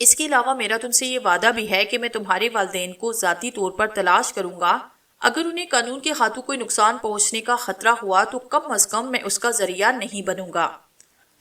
اس کے علاوہ میرا تم سے یہ وعدہ بھی ہے کہ میں تمہارے والدین کو ذاتی طور پر تلاش کروں گا۔ اگر انہیں قانون کے ہاتھوں کوئی نقصان پہنچنے کا خطرہ ہوا تو کم از کم میں اس کا ذریعہ نہیں بنوں گا۔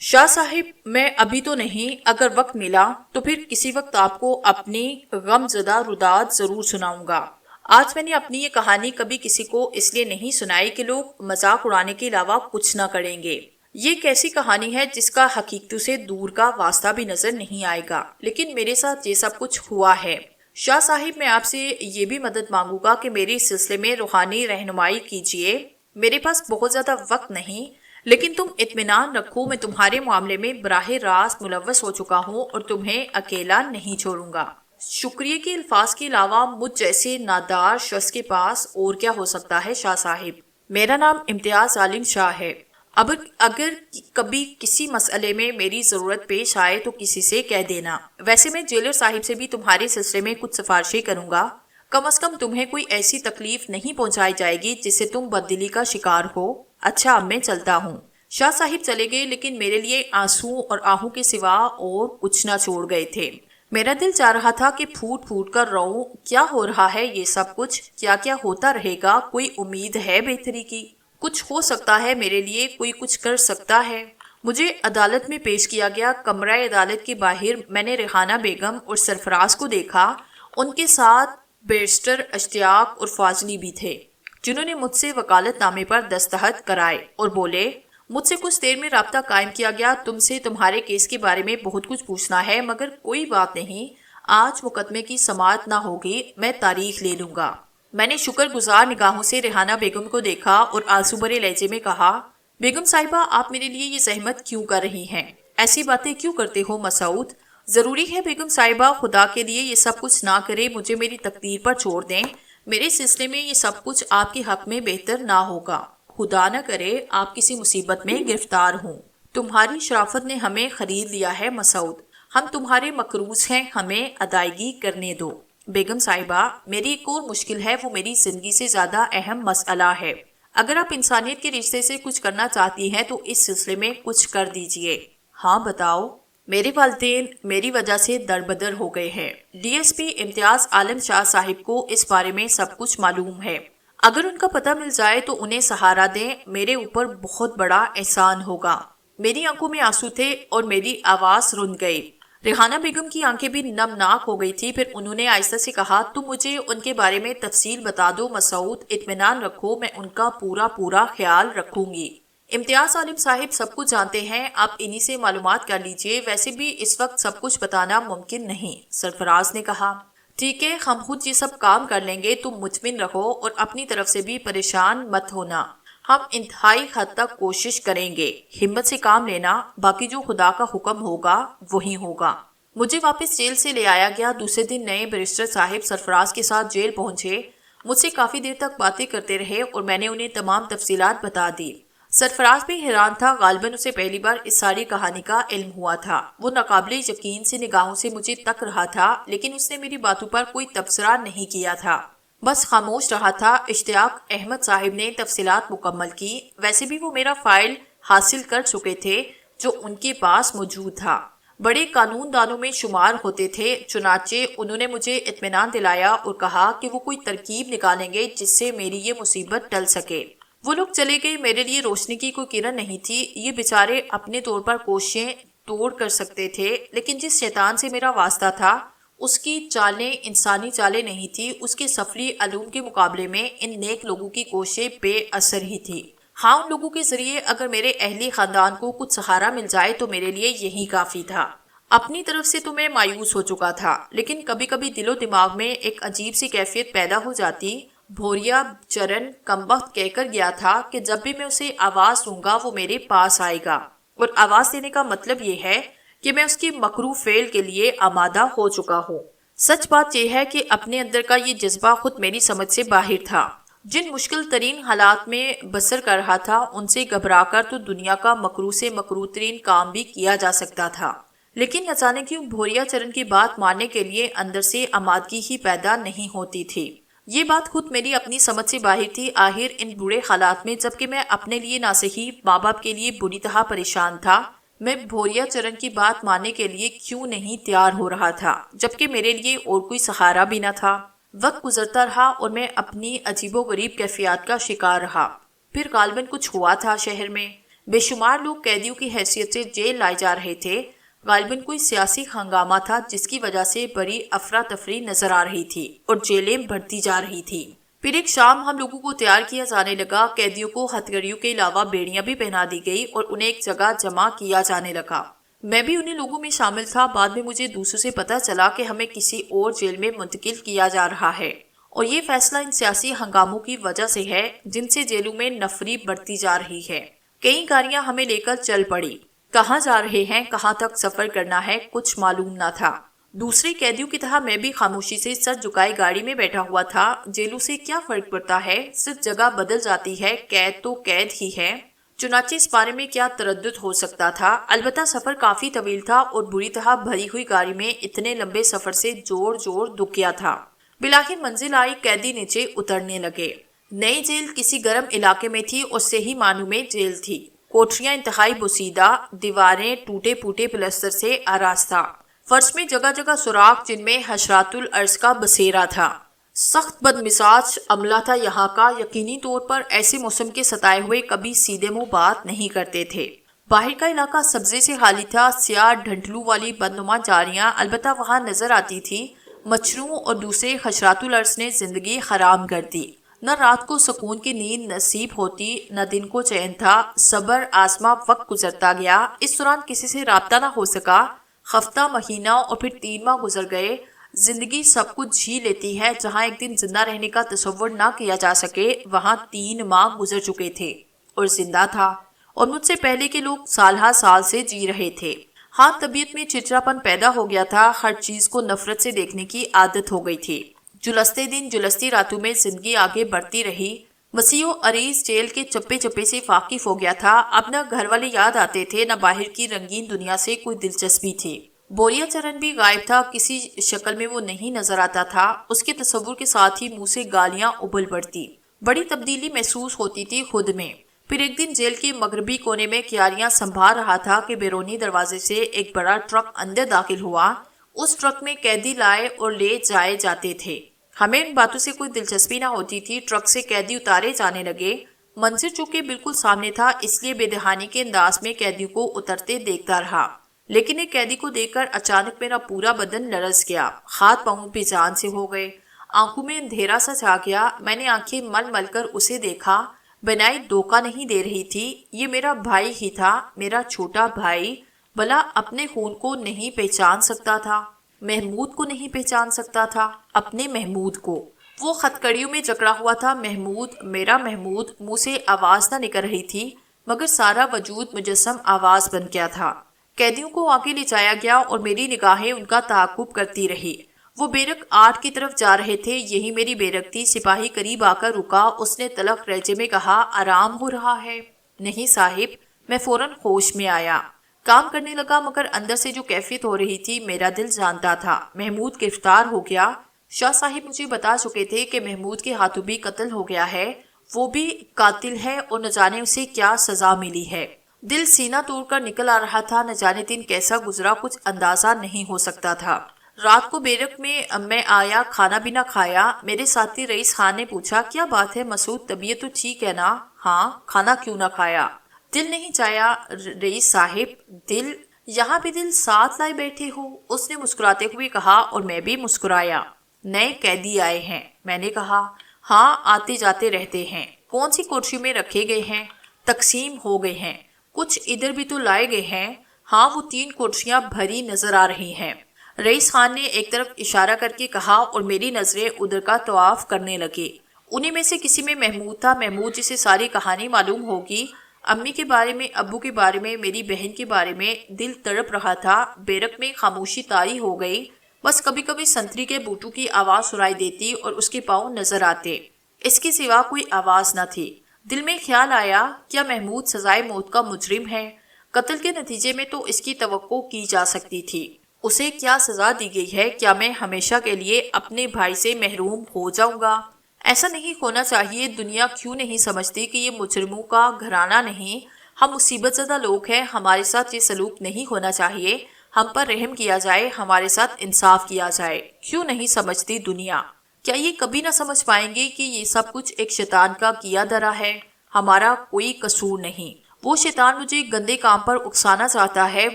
شاہ صاحب، میں ابھی تو نہیں، اگر وقت ملا تو پھر کسی وقت آپ کو اپنی غم زدہ روداد ضرور سناؤں گا۔ آج میں نے اپنی یہ کہانی کبھی کسی کو اس لیے نہیں سنائی کہ لوگ مذاق اڑانے کے علاوہ کچھ نہ کریں گے۔ یہ ایک ایسی کہانی ہے جس کا حقیقتوں سے دور کا واسطہ بھی نظر نہیں آئے گا، لیکن میرے ساتھ یہ سب کچھ ہوا ہے۔ شاہ صاحب، میں آپ سے یہ بھی مدد مانگوں گا کہ میرے سلسلے میں روحانی رہنمائی کیجیے۔ میرے پاس بہت زیادہ وقت نہیں، لیکن تم اطمینان رکھو، میں تمہارے معاملے میں براہ راست ملوث ہو چکا ہوں اور تمہیں اکیلا نہیں چھوڑوں گا۔ شکریہ کے الفاظ کے علاوہ مجھ جیسے نادار شخص کے پاس اور کیا ہو سکتا ہے شاہ صاحب؟ میرا نام امتیاز عالم شاہ ہے۔ اب اگر کبھی کسی مسئلے میں میری ضرورت پیش آئے تو کسی سے کہہ دینا۔ ویسے میں جیلر صاحب سے بھی تمہارے سلسلے میں کچھ سفارشیں کروں گا۔ کم از کم تمہیں کوئی ایسی تکلیف نہیں پہنچائی جائے گی جس سے تم بددلی کا شکار ہو۔ اچھا، اب میں چلتا ہوں۔ شاہ صاحب چلے گئے، لیکن میرے لیے آنسو اور آہوں کے سوا اور کچھ نہ چھوڑ گئے تھے۔ میرا دل چاہ رہا تھا کہ پھوٹ پھوٹ کر روؤں۔ کیا ہو رہا ہے یہ سب کچھ؟ کیا کیا ہوتا رہے گا؟ کوئی امید ہے بہتری کی؟ کچھ ہو سکتا ہے میرے لیے؟ کوئی کچھ کر سکتا ہے؟ مجھے عدالت میں پیش کیا گیا۔ کمرہ عدالت کے باہر میں نے ریحانہ بیگم اور سرفراز کو دیکھا۔ ان کے ساتھ بیرسٹر اشتیاق اور فاضلی بھی تھے، جنہوں نے مجھ سے وکالت نامے پر دستخط کرائے اور بولے، مجھ سے کچھ دیر میں رابطہ قائم کیا گیا۔ تم سے تمہارے کیس کے بارے میں بہت کچھ پوچھنا ہے، مگر کوئی بات نہیں، آج مقدمے کی سماعت نہ ہوگی، میں تاریخ لے لوں گا۔ میں نے شکر گزار نگاہوں سے ریحانہ بیگم کو دیکھا اور آنسو بھرے لہجے میں کہا، بیگم صاحبہ، آپ میرے لیے یہ زحمت کیوں کر رہی ہیں؟ ایسی باتیں کیوں کرتے ہو مسعود؟ ضروری ہے بیگم صاحبہ، خدا کے لیے یہ سب کچھ نہ کرے، مجھے میری تقدیر پر چھوڑ دیں۔ میرے سلسلے میں یہ سب کچھ آپ کے حق میں بہتر نہ ہوگا۔ خدا نہ کرے آپ کسی مصیبت میں گرفتار ہوں۔ تمہاری شرافت نے ہمیں خرید لیا ہے مسعود، ہم تمہارے مقروض ہیں، ہمیں ادائیگی کرنے دو۔ بیگم صاحبہ، میری ایک اور مشکل ہے، وہ میری زندگی سے زیادہ اہم مسئلہ ہے۔ اگر آپ انسانیت کے رشتے سے کچھ کرنا چاہتی ہیں تو اس سلسلے میں کچھ کر دیجئے۔ ہاں بتاؤ۔ میرے والدین میری وجہ سے دربدر ہو گئے ہیں۔ ڈی ایس پی امتیاز عالم شاہ صاحب کو اس بارے میں سب کچھ معلوم ہے۔ اگر ان کا پتہ مل جائے تو انہیں سہارا دیں، میرے اوپر بہت بڑا احسان ہوگا۔ میری آنکھوں میں آنسو تھے اور میری آواز رند گئی۔ ریحانہ بیگم کی آنکھیں بھی نمناک ہو گئی تھی۔ پھر انہوں نے آہستہ سے کہا، تم مجھے ان کے بارے میں تفصیل بتا دو مسعود، اطمینان رکھو، میں ان کا پورا خیال رکھوں گی۔ امتیاز عالم صاحب سب کچھ جانتے ہیں، آپ انہی سے معلومات کر لیجئے، ویسے بھی اس وقت سب کچھ بتانا ممکن نہیں، سرفراز نے کہا۔ ٹھیک ہے، ہم خود یہ سب کام کر لیں گے، تم مطمئن رہو اور اپنی طرف سے بھی پریشان مت ہونا۔ ہم انتہائی حد تک کوشش کریں گے، ہمت سے کام لینا، باقی جو خدا کا حکم ہوگا وہی ہوگا۔ مجھے واپس جیل سے لے آیا گیا۔ دوسرے دن نئے بیرسٹر صاحب سرفراز کے ساتھ جیل پہنچے، مجھ سے کافی دیر تک باتیں کرتے رہے اور میں نے انہیں تمام تفصیلات بتا دی۔ سرفراز بھی حیران تھا، غالباً اسے پہلی بار اس ساری کہانی کا علم ہوا تھا۔ وہ ناقابل یقین سے نگاہوں سے مجھے تک رہا تھا، لیکن اس نے میری باتوں پر کوئی تبصرہ نہیں کیا تھا، بس خاموش رہا تھا۔ اشتیاق احمد صاحب نے تفصیلات مکمل کی۔ ویسے بھی وہ میرا فائل حاصل کر چکے تھے جو ان کے پاس موجود تھا، بڑے قانون دانوں میں شمار ہوتے تھے، چنانچہ انہوں نے مجھے اطمینان دلایا اور کہا کہ وہ کوئی ترکیب نکالیں گے جس سے میری یہ مصیبت ٹل سکے۔ وہ لوگ چلے گئے، میرے لیے روشنی کی کوئی کرن نہیں تھی۔ یہ بیچارے اپنے طور پر کوششیں توڑ کر سکتے تھے، لیکن جس شیطان سے میرا واسطہ تھا اس کی چالیں انسانی چالیں نہیں تھی، اس کے سفلی علوم کے مقابلے میں ان نیک لوگوں کی کوششیں بے اثر ہی تھی۔ ہاں، ان لوگوں کے ذریعے اگر میرے اہلی خاندان کو کچھ سہارا مل جائے تو میرے لیے یہی کافی تھا۔ اپنی طرف سے تو میں مایوس ہو چکا تھا، لیکن کبھی کبھی دل و دماغ میں ایک عجیب سی کیفیت پیدا ہو جاتی۔ بھوریا چرن کمبخت کہہ کر گیا تھا کہ جب بھی میں اسے آواز دوں گا وہ میرے پاس آئے گا، اور آواز دینے کا مطلب یہ ہے کہ میں اس کے مکروہ فعل کے لیے آمادہ ہو چکا ہوں۔ سچ بات یہ ہے کہ اپنے اندر کا یہ جذبہ خود میری سمجھ سے باہر تھا۔ جن مشکل ترین حالات میں بسر کر رہا تھا ان سے گھبرا کر تو دنیا کا مکروہ سے مکروہ ترین کام بھی کیا جا سکتا تھا، لیکن اچانک کیوں بھوریا چرن کی بات ماننے کے لیے اندر سے آمادگی ہی پیدا نہیں ہوتی تھی۔ یہ بات خود میری اپنی سمجھ سے باہر تھی۔ آخر ان برے حالات میں جبکہ میں اپنے لیے نہ صحیح ماں باپ کے لیے بری طرح پریشان تھا، میں بھوریا چرن کی بات ماننے کے لیے کیوں نہیں تیار ہو رہا تھا، جبکہ میرے لیے اور کوئی سہارا بھی نہ تھا۔ وقت گزرتا رہا اور میں اپنی عجیب و غریب کیفیات کا شکار رہا۔ پھر غالباً کچھ ہوا تھا شہر میں۔ بے شمار لوگ قیدیوں کی حیثیت سے جیل لائے جا رہے تھے۔ غالباً کوئی سیاسی ہنگامہ تھا جس کی وجہ سے بڑی افراتفری نظر آ رہی تھی اور جیلیں بڑھتی جا رہی تھی۔ پھر ایک شام ہم لوگوں کو تیار کیا جانے لگا۔ قیدیوں کو ہتھ کڑیوں کے علاوہ بیڑیاں بھی پہنا دی گئی اور انہیں ایک جگہ جمع کیا جانے لگا۔ میں بھی انہیں لوگوں میں شامل تھا۔ بعد میں مجھے دوسروں سے پتہ چلا کہ ہمیں کسی اور جیل میں منتقل کیا جا رہا ہے، اور یہ فیصلہ ان سیاسی ہنگاموں کی وجہ سے ہے جن سے جیلوں میں نفری بڑھتی جا رہی ہے۔ کئی گاڑیاں ہمیں لے کر چل پڑی۔ کہاں جا رہے ہیں، کہاں تک سفر کرنا ہے، کچھ معلوم نہ تھا۔ دوسرے قیدیوں کی طرح میں بھی خاموشی سے سر جھکائے گاڑی میں بیٹھا ہوا تھا۔ جیلوں سے کیا فرق پڑتا ہے، صرف جگہ بدل جاتی ہے، قید تو قید ہی ہے۔ چنانچہ اس بارے میں کیا تردد ہو سکتا تھا۔ البتہ سفر کافی طویل تھا اور بری طرح بھری ہوئی گاڑی میں اتنے لمبے سفر سے جوڑ دکھ گیا تھا۔ بالآخر منزل آئی، قیدی نیچے اترنے لگے۔ نئی جیل کسی گرم علاقے میں تھی اور صحیح معنوں میں جیل تھی۔ کوٹریاں انتہائی بوسیدہ، دیواریں ٹوٹے پھوٹے پلستر سے آراستہ، فرش میں جگہ جگہ سوراخ جن میں حشرات الارض کا بسیرا تھا۔ سخت بدمزاج عملہ تھا یہاں کا۔ یقینی طور پر ایسے موسم کے ستائے ہوئے کبھی سیدھے منہ بات نہیں کرتے تھے۔ باہر کا علاقہ سبزے سے خالی تھا۔ سیاہ ڈھنٹلوں والی بدنما جاریاں البتہ وہاں نظر آتی تھی۔ مچھروں اور دوسرے حشرات الارض نے زندگی حرام کر دی۔ نہ رات کو سکون کی نیند نصیب ہوتی، نہ دن کو چین تھا۔ صبر آزما وقت گزرتا گیا۔ اس دوران کسی سے رابطہ نہ ہو سکا۔ ہفتہ، مہینہ اور پھر 3 ماہ گزر گئے۔ زندگی سب کچھ جھی لیتی ہے۔ جہاں ایک دن زندہ رہنے کا تصور نہ کیا جا سکے، وہاں 3 ماہ گزر چکے تھے اور زندہ تھا، اور مجھ سے پہلے کے لوگ سال ہا سال سے جی رہے تھے۔ ہاں، طبیعت میں چڑچڑاپن پیدا ہو گیا تھا۔ ہر چیز کو نفرت سے دیکھنے کی عادت ہو گئی تھی۔ جلستے دن، جلستی راتوں میں زندگی آگے بڑھتی رہی۔ وسیع و عریض جیل کے چپے چپے سے واقف ہو گیا تھا۔ اب نہ گھر والے یاد آتے تھے، نہ باہر کی رنگین دنیا سے کوئی دلچسپی تھی۔ بھوریا چرن بھی غائب تھا۔ کسی شکل میں وہ نہیں نظر آتا تھا۔ اس کے تصور کے ساتھ ہی منہ سے گالیاں ابل پڑتی۔ بڑی تبدیلی محسوس ہوتی تھی خود میں۔ پھر ایک دن جیل کے مغربی کونے میں کیاریاں سنبھال رہا تھا کہ بیرونی دروازے سے ایک بڑا ٹرک اندر داخل ہوا۔ اس ٹرک میں قیدی لائے اور لے جائے جاتے تھے۔ ہمیں ان باتوں سے کوئی دلچسپی نہ ہوتی تھی۔ ٹرک سے قیدی اتارے جانے لگے۔ منظر چونکہ بالکل سامنے تھا، اس لیے بے دہانی کے انداز میں قیدیوں کو اترتے دیکھتا رہا۔ لیکن ایک قیدی کو دیکھ کر اچانک میرا پورا بدن لرز گیا۔ ہاتھ پاؤں بے جان سے ہو گئے۔ آنکھوں میں اندھیرا سا چھا گیا۔ میں نے آنکھیں مل مل کر اسے دیکھا۔ بنائی دھوکہ نہیں دے رہی تھی۔ یہ میرا بھائی ہی تھا، میرا چھوٹا بھائی۔ بھلا اپنے خون کو نہیں پہچان سکتا تھا؟ محمود کو نہیں پہچان سکتا تھا؟ اپنے محمود کو؟ وہ ہتھکڑیوں میں جکڑا ہوا تھا۔ محمود، میرا محمود۔ منہ سے آواز نہ نکل رہی تھی، مگر سارا وجود مجسم آواز بن گیا تھا۔ قیدیوں کو آگے لے جایا گیا اور میری نگاہیں ان کا تعاقب کرتی رہی۔ وہ بیرک 8 کی طرف جا رہے تھے۔ یہی میری بیرک تھی۔ سپاہی قریب آ کر رکا۔ اس نے تلخ لہجے میں کہا، آرام ہو رہا ہے؟ نہیں صاحب۔ میں فوراً ہوش میں آیا۔ کام کرنے لگا، مگر اندر سے جو کیفیت ہو رہی تھی میرا دل جانتا تھا۔ محمود گرفتار ہو گیا۔ شاہ صاحب مجھے بتا چکے تھے کہ محمود کے ہاتھوں بھی قتل ہو گیا ہے۔ وہ بھی قاتل ہے اور نہ جانے اسے کیا سزا ملی ہے۔ دل سینہ توڑ کر نکل آ رہا تھا۔ نہ جانے دن کیسا گزرا، کچھ اندازہ نہیں ہو سکتا تھا۔ رات کو بیرک میں آیا، کھانا بھی نہ کھایا۔ میرے ساتھی رئیس خان نے پوچھا، کیا بات ہے مسعود، طبیعت تو ٹھیک ہے نا؟ ہاں۔ کھانا کیوں نہ کھایا؟ دل نہیں چاہیا رئیس صاحب۔ دل؟ یہاں بھی دل ساتھ لائے بیٹھے ہو؟ اس نے مسکراتے ہوئے کہا، اور میں بھی مسکرایا۔ نئے قیدی آئے ہیں؟ میں نے کہا، ہاں، آتے جاتے رہتے ہیں۔ کون سی کوٹری میں رکھے گئے ہیں؟ تقسیم ہو گئے ہیں۔ کچھ ادھر بھی تو لائے گئے ہیں؟ ہاں، وہ 3 کوٹریاں بھری نظر آ رہی ہیں۔ رئیس خان نے ایک طرف اشارہ کر کے کہا، اور میری نظریں ادھر کا طواف کرنے لگے۔ انہی میں سے کسی میں محمود تھا۔ محمود جسے ساری کہانی معلوم ہوگی، امی کے بارے میں، ابو کے بارے میں، میری بہن کے بارے میں۔ دل تڑپ رہا تھا۔ بیرک میں خاموشی طاری ہو گئی۔ بس کبھی کبھی سنتری کے بوٹوں کی آواز سنائی دیتی اور اس کے پاؤں نظر آتے۔ اس کے سوا کوئی آواز نہ تھی۔ دل میں خیال آیا، کیا محمود سزائے موت کا مجرم ہے؟ قتل کے نتیجے میں تو اس کی توقع کی جا سکتی تھی۔ اسے کیا سزا دی گئی ہے؟ کیا میں ہمیشہ کے لیے اپنے بھائی سے محروم ہو جاؤں گا؟ ایسا نہیں ہونا چاہیے۔ دنیا کیوں نہیں سمجھتی کہ یہ مجرموں کا گھرانہ نہیں، ہم مصیبت زدہ لوگ ہیں، ہمارے ساتھ یہ سلوک نہیں ہونا چاہیے، ہم پر رحم کیا جائے، ہمارے ساتھ انصاف کیا جائے۔ کیوں نہیں سمجھتی دنیا؟ کیا یہ کبھی نہ سمجھ پائیں گے کہ یہ سب کچھ ایک شیطان کا کیا دھرا ہے؟ ہمارا کوئی قصور نہیں۔ وہ شیطان مجھے ایک گندے کام پر اکسانا چاہتا ہے،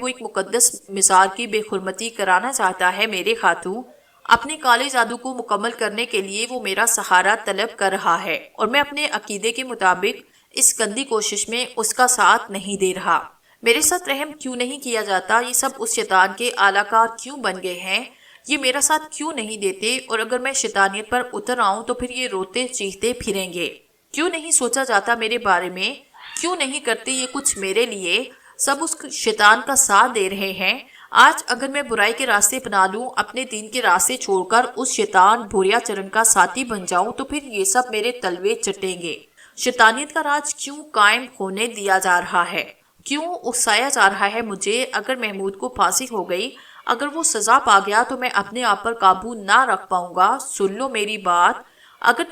وہ ایک مقدس مزار کی بے حرمتی کرانا چاہتا ہے میرے خاتون۔ اپنے کالے جادو کو مکمل کرنے کے لیے وہ میرا سہارا طلب کر رہا ہے، اور میں اپنے عقیدے کے مطابق اس گندی کوشش میں اس کا ساتھ نہیں دے رہا۔ میرے ساتھ رحم کیوں نہیں کیا جاتا؟ یہ سب اس شیطان کے اعلی کار کیوں بن گئے ہیں؟ یہ میرا ساتھ کیوں نہیں دیتے؟ اور اگر میں شیطانیت پر اتر آؤں تو پھر یہ روتے چیختے پھریں گے۔ کیوں نہیں سوچا جاتا میرے بارے میں؟ کیوں نہیں کرتے یہ کچھ میرے لیے؟ سب اس شیطان کا ساتھ دے رہے ہیں۔ آج اگر میں برائی کے راستے اپنا لوں، اپنے دین کے راستے چھوڑ کر اس شیطان بھوریا چرن کا ساتھی بن جاؤں، تو پھر یہ سب میرے تلوے چٹیں گے۔ شیطانیت کا راج کیوں قائم ہونے دیا جا رہا ہے؟ کیوں اکسایا جا رہا ہے مجھے؟ اگر محمود کو پھانسی ہو گئی، اگر وہ سزا پا گیا، تو میں اپنے آپ پر قابو نہ رکھ پاؤں گا۔ سن لو میری بات، اگر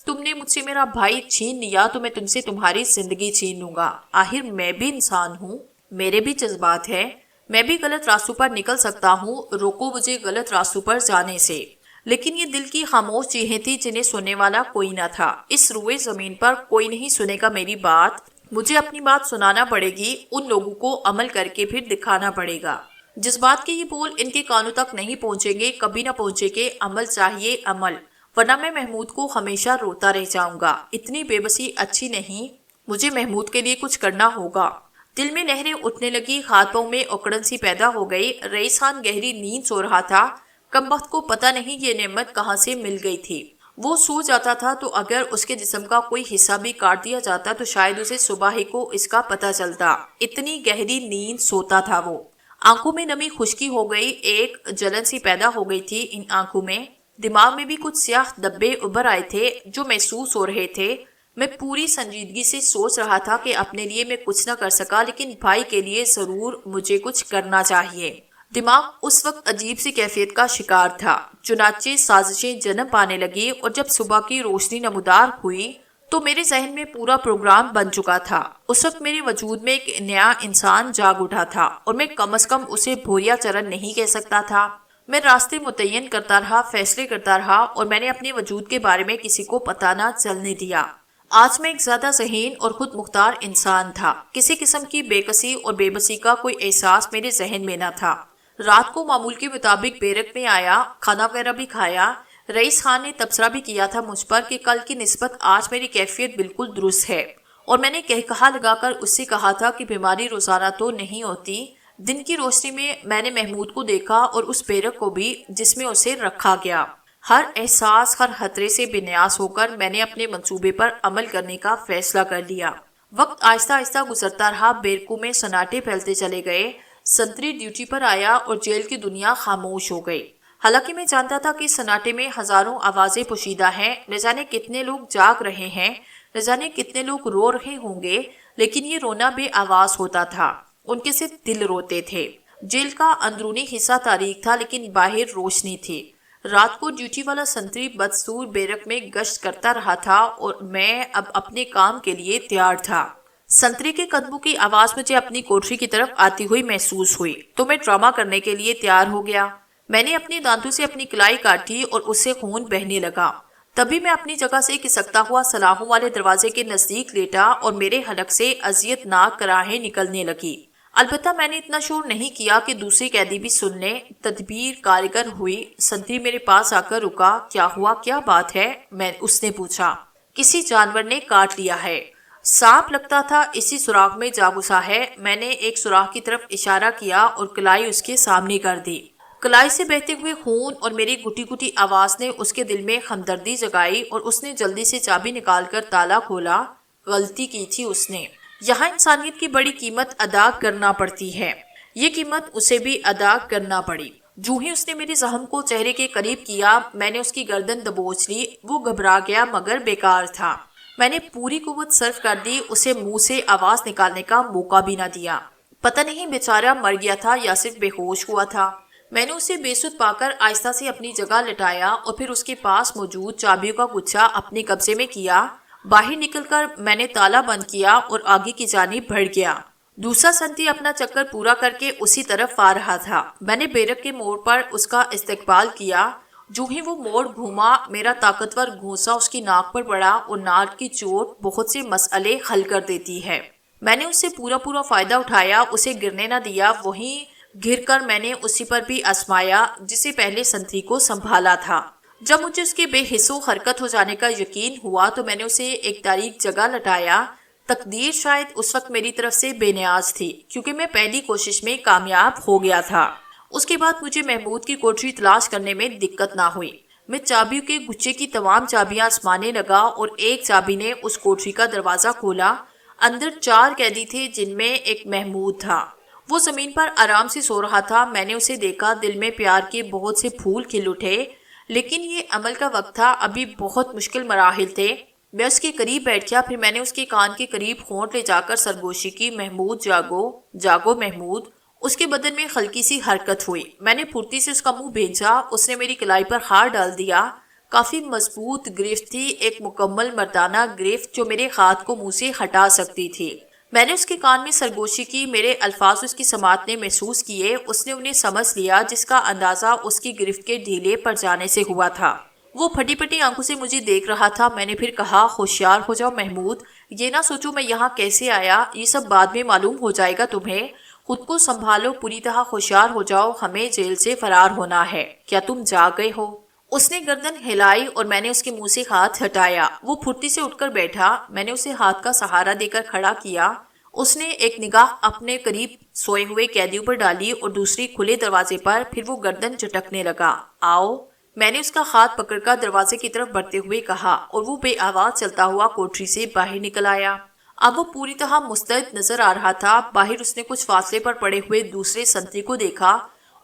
تم نے مجھ سے میرا بھائی چھین لیا تو میں تم سے تمہاری زندگی چھین لوں گا۔ آخر میں بھی انسان ہوں، میرے بھی جذبات ہیں، میں بھی غلط راستوں پر نکل سکتا ہوں۔ روکو مجھے غلط راستوں پر جانے سے۔ لیکن یہ دل کی خاموش چیخیں تھی جنہیں سننے والا کوئی نہ تھا۔ اس روئے زمین پر کوئی نہیں سنے گا میری بات۔ مجھے اپنی بات سنانا پڑے گی، ان لوگوں کو عمل کر کے پھر دکھانا پڑے گا۔ جس بات کے یہ بول ان کے کانوں تک نہیں پہنچیں گے، کبھی نہ پہنچے گے۔ عمل چاہیے، عمل، ورنہ میں محمود کو ہمیشہ روتا رہ جاؤں گا۔ اتنی بے بسی اچھی نہیں، مجھے محمود کے لیے کچھ کرنا ہوگا۔ دل میں لہریں اٹھنے لگی، ہاتھ پاؤں میں اکڑن سی پیدا ہو گئی۔ رئیس خان گہری نیند سو رہا تھا۔ کمبخت کو پتہ نہیں یہ نعمت کہاں سے مل گئی تھی۔ وہ سو جاتا تھا تو اگر اس کے جسم کا کوئی حصہ بھی کاٹ دیا جاتا تو شاید اسے صبح ہی کو اس کا پتہ چلتا۔ اتنی گہری نیند سوتا تھا وہ۔ آنکھوں میں نمی، خشکی ہو گئی، ایک جلن سی پیدا ہو گئی تھی ان آنکھوں میں۔ دماغ میں بھی کچھ سیاہ دبے ابھر آئے تھے جو محسوس ہو رہے تھے۔ میں پوری سنجیدگی سے سوچ رہا تھا کہ اپنے لیے میں کچھ نہ کر سکا، لیکن بھائی کے لیے ضرور مجھے کچھ کرنا چاہیے۔ دماغ اس وقت عجیب سی کیفیت کا شکار تھا۔ چنانچہ سازشیں جنم پانے لگی، اور جب صبح کی روشنی نمودار ہوئی تو میرے ذہن میں پورا پروگرام بن چکا تھا۔ اس وقت میرے وجود میں ایک نیا انسان جاگ اٹھا تھا، اور میں کم از کم اسے بھوریا چرن نہیں کہہ سکتا تھا۔ میں راستے متعین کرتا رہا، فیصلے کرتا رہا، اور میں نے اپنے وجود کے بارے میں کسی کو پتہ نہ چلنے دیا۔ آج میں ایک زیادہ ذہین اور خود مختار انسان تھا۔ کسی قسم کی بے کسی اور بے بسی کا کوئی احساس میرے ذہن میں نہ تھا۔ رات کو معمول کے مطابق بیرک میں آیا، کھانا وغیرہ بھی کھایا۔ رئیس خان نے تبصرہ بھی کیا تھا مجھ پر کہ کل کی نسبت آج میری کیفیت بالکل درست ہے، اور میں نے کہا لگا کر اس سے کہا تھا کہ بیماری روزانہ تو نہیں ہوتی۔ دن کی روشنی میں نے محمود کو دیکھا، اور اس بیرک کو بھی جس میں اسے رکھا گیا۔ ہر احساس، ہر خطرے سے بے نیاز ہو کر میں نے اپنے منصوبے پر عمل کرنے کا فیصلہ کر لیا۔ وقت آہستہ آہستہ گزرتا رہا، بیرکوں میں سناٹے پھیلتے چلے گئے۔ سنتری ڈیوٹی پر آیا اور جیل کی دنیا خاموش ہو گئی۔ حالانکہ میں جانتا تھا کہ سناٹے میں ہزاروں آوازیں پوشیدہ ہیں، نہ جانے کتنے لوگ جاگ رہے ہیں، نہ جانے کتنے لوگ رو رہے ہوں گے، لیکن یہ رونا بے آواز ہوتا تھا، ان کے سے دل روتے تھے۔ جیل کا اندرونی حصہ تاریک تھا، لیکن باہر روشنی تھی۔ رات کو ڈیوٹی والا سنتری بدستور بیرک میں گشت کرتا رہا تھا، اور میں اب اپنے کام کے لیے تیار تھا۔ سنتری کے قدموں کی آواز مجھے اپنی کوٹری کی طرف آتی ہوئی محسوس ہوئی تو میں ڈرامہ کرنے کے لیے تیار ہو گیا۔ میں نے اپنے دانتوں سے اپنی کلائی کاٹی اور اس سے خون بہنے لگا۔ تبھی میں اپنی جگہ سے کھسکتا ہوا سلاخوں والے دروازے کے نزدیک لیٹا، اور میرے حلق سے اذیت ناک کراہیں نکلنے لگی۔ البتہ میں نے اتنا شور نہیں کیا کہ دوسری قیدی بھی سن لیں۔ تدبیر کارگر ہوئی۔ سنتری میرے پاس آ کر رکا۔ کیا ہوا، کیا بات ہے؟ اس نے پوچھا۔ کسی جانور نے کاٹ لیا ہے، سانپ لگتا تھا، اسی سوراخ میں جا گھسا ہے۔ میں نے ایک سوراخ کی طرف اشارہ کیا اور کلائی اس کے سامنے کر دی۔ کلائی سے بہتے ہوئے خون اور میری گھٹی گھٹی آواز نے اس کے دل میں ہمدردی جگائی، اور اس نے جلدی سے چابی نکال کر تالا کھولا۔ غلطی کی تھی اس نے۔ یہاں انسانیت کی بڑی قیمت ادا کرنا پڑتی ہے۔ یہ قیمت اسے بھی ادا کرنا پڑی۔ جو ہی اس نے میرے زخم کو چہرے کے قریب کیا، میں نے اس کی گردن دبوچ لی۔ وہ گھبرا گیا، مگر بیکار تھا۔ میں نے پوری قوت صرف کر دی، اسے منہ سے آواز نکالنے کا موقع بھی نہ دیا۔ پتہ نہیں بیچارہ مر گیا تھا یا صرف بے ہوش ہوا تھا۔ میں نے اسے بے سود پا کر آہستہ سے اپنی جگہ لٹایا، اور پھر اس کے پاس موجود چابیوں کا گچھا اپنے قبضے میں کیا۔ باہر نکل کر میں نے تالا بند کیا اور آگے کی جانب بڑھ گیا۔ دوسرا سنتری اپنا چکر پورا کر کے اسی طرف آ رہا تھا۔ میں نے بیرک کے موڑ پر اس کا استقبال کیا۔ جو ہی وہ موڑ گھوما، میرا طاقتور گھونسا اس کی ناک پر پڑا اور ناک کی چوٹ بہت سے مسئلے حل کر دیتی ہے۔ میں نے اس سے پورا فائدہ اٹھایا، اسے گرنے نہ دیا۔ وہیں گر کر میں نے اسی پر بھی آزمایا جسے پہلے سنتری کو سنبھالا تھا۔ جب مجھے اس کے بے حس و حرکت ہو جانے کا یقین ہوا تو میں نے اسے ایک تاریک جگہ لٹایا۔ تقدیر شاید اس وقت میری طرف سے بے نیاز تھی، کیونکہ میں پہلی کوشش میں کامیاب ہو گیا تھا۔ اس کے بعد مجھے محمود کی کوٹری تلاش کرنے میں دقت نہ ہوئی۔ میں چابیوں کے گچھے کی تمام چابیاں آزمانے لگا اور ایک چابی نے اس کوٹری کا دروازہ کھولا۔ اندر 4 قیدی تھے جن میں ایک محمود تھا۔ وہ زمین پر آرام سے سو رہا تھا۔ میں نے اسے دیکھا، دل میں پیار کے بہت سے پھول کھل اٹھے، لیکن یہ عمل کا وقت تھا، ابھی بہت مشکل مراحل تھے۔ میں اس کے قریب بیٹھ گیا، پھر میں نے اس کے کان کے قریب ہونٹ لے جا کر سرگوشی کی، محمود جاگو، جاگو محمود۔ اس کے بدن میں ہلکی سی حرکت ہوئی۔ میں نے پھرتی سے اس کا منہ بھینچا۔ اس نے میری کلائی پر ہاتھ ڈال دیا۔ کافی مضبوط گرفت تھی، ایک مکمل مردانہ گرفت جو میرے ہاتھ کو منہ سے ہٹا سکتی تھی۔ میں نے اس کے کان میں سرگوشی کی، میرے الفاظ اس کی سماعت نے محسوس کیے، اس نے انہیں سمجھ لیا، جس کا اندازہ اس کی گرفت کے ڈھیلے پڑ جانے سے ہوا تھا۔ وہ پھٹی پھٹی آنکھوں سے مجھے دیکھ رہا تھا۔ میں نے پھر کہا، ہوشیار ہو جاؤ محمود، یہ نہ سوچو میں یہاں کیسے آیا، یہ سب بعد میں معلوم ہو جائے گا تمہیں۔ خود کو سنبھالو، پوری طرح ہوشیار ہو جاؤ، ہمیں جیل سے فرار ہونا ہے۔ کیا تم جاگ گئے ہو؟ اس نے گردن ہلائی اور میں نے اس کے منہ سے ہاتھ ہٹایا۔ وہ پھرتی سے اٹھ کر بیٹھا۔ میں نے اسے ہاتھ کا سہارا دے کر کھڑا کیا۔ اس نے ایک نگاہ اپنے قریب سوئے ہوئے قیدیوں پر ڈالی اور دوسری کھلے دروازے پر، پھر وہ گردن جھٹکنے لگا۔ آؤ، میں نے اس کا ہاتھ پکڑ کر دروازے کی طرف بڑھتے ہوئے کہا، اور وہ بے آواز چلتا ہوا کوٹری سے باہر نکل آیا۔ اب وہ پوری طرح مستعد نظر آ رہا تھا۔ باہر اس نے کچھ فاصلے پر پڑے ہوئے دوسرے سنتری کو دیکھا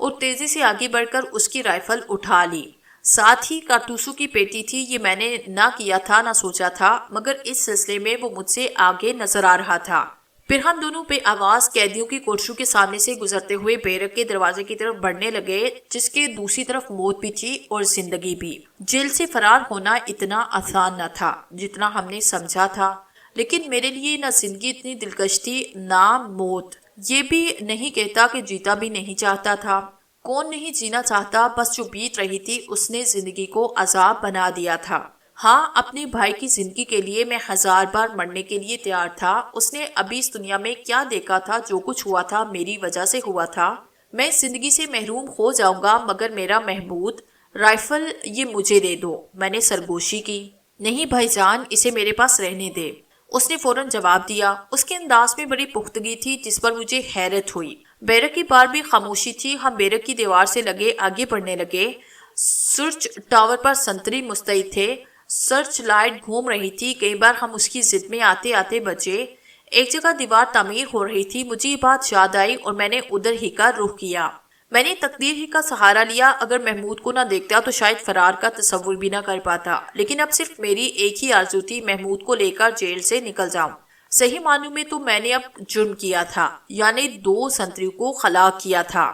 اور تیزی سے آگے بڑھ کر اس کی رائفل اٹھا لی۔ ساتھ ہی کارتوسوں کی پیٹی تھی۔ یہ میں نے نہ کیا تھا، نہ سوچا تھا، مگر اس سلسلے میں وہ مجھ سے آگے نظر آ رہا تھا۔ پھر ہم دونوں بے آواز قیدیوں کی کوٹریوں کے سامنے سے گزرتے ہوئے بیرک کے دروازے کی طرف بڑھنے لگے، جس کے دوسری طرف موت بھی تھی اور زندگی بھی۔ جیل سے فرار ہونا اتنا آسان نہ تھا جتنا ہم نے سمجھا تھا، لیکن میرے لیے نہ زندگی اتنی دلکش تھی، نہ موت۔ یہ بھی نہیں کہتا کہ جیتا بھی نہیں چاہتا تھا۔ کون نہیں جینا چاہتا، بس جو بیت رہی تھی اس نے زندگی کو عذاب بنا دیا تھا۔ ہاں، اپنے بھائی کی زندگی کے لیے میں 1000 بار مرنے کے لیے تیار تھا۔ اس نے ابھی اس دنیا میں کیا دیکھا تھا؟ جو کچھ ہوا تھا میری وجہ سے ہوا تھا۔ میں اس زندگی سے محروم ہو جاؤں گا، مگر میرا محمود، رائفل یہ مجھے دے دو۔ میں نے سرگوشی کی۔ نہیں بھائی جان، اسے میرے پاس رہنے دے۔ اس نے فوراً جواب دیا۔ اس کے انداز میں بڑی پختگی تھی جس پر مجھے حیرت ہوئی۔ بیرک کی بار بھی خاموشی تھی۔ ہم بیرک کی دیوار سے لگے آگے بڑھنے لگے۔ سرچ ٹاور پر سنتری مستعد تھے۔ سرچ لائٹ گھوم رہی تھی۔ کئی بار ہم اس کی ضد میں آتے آتے بچے۔ ایک جگہ دیوار تعمیر ہو رہی تھی۔ مجھے یہ بات یاد آئی اور میں نے ادھر ہی کا رخ کیا۔ میں نے تقدیر ہی کا سہارا لیا۔ اگر محمود کو نہ دیکھتا تو شاید فرار کا تصور بھی نہ کر پاتا، لیکن اب صرف میری ایک ہی آرزو تھی، محمود کو لے کر جیل سے نکل جاؤں۔ صحیح معنوں میں تو میں نے اب جرم کیا تھا، یعنی 2 سنتریوں کو ہلاک کیا تھا،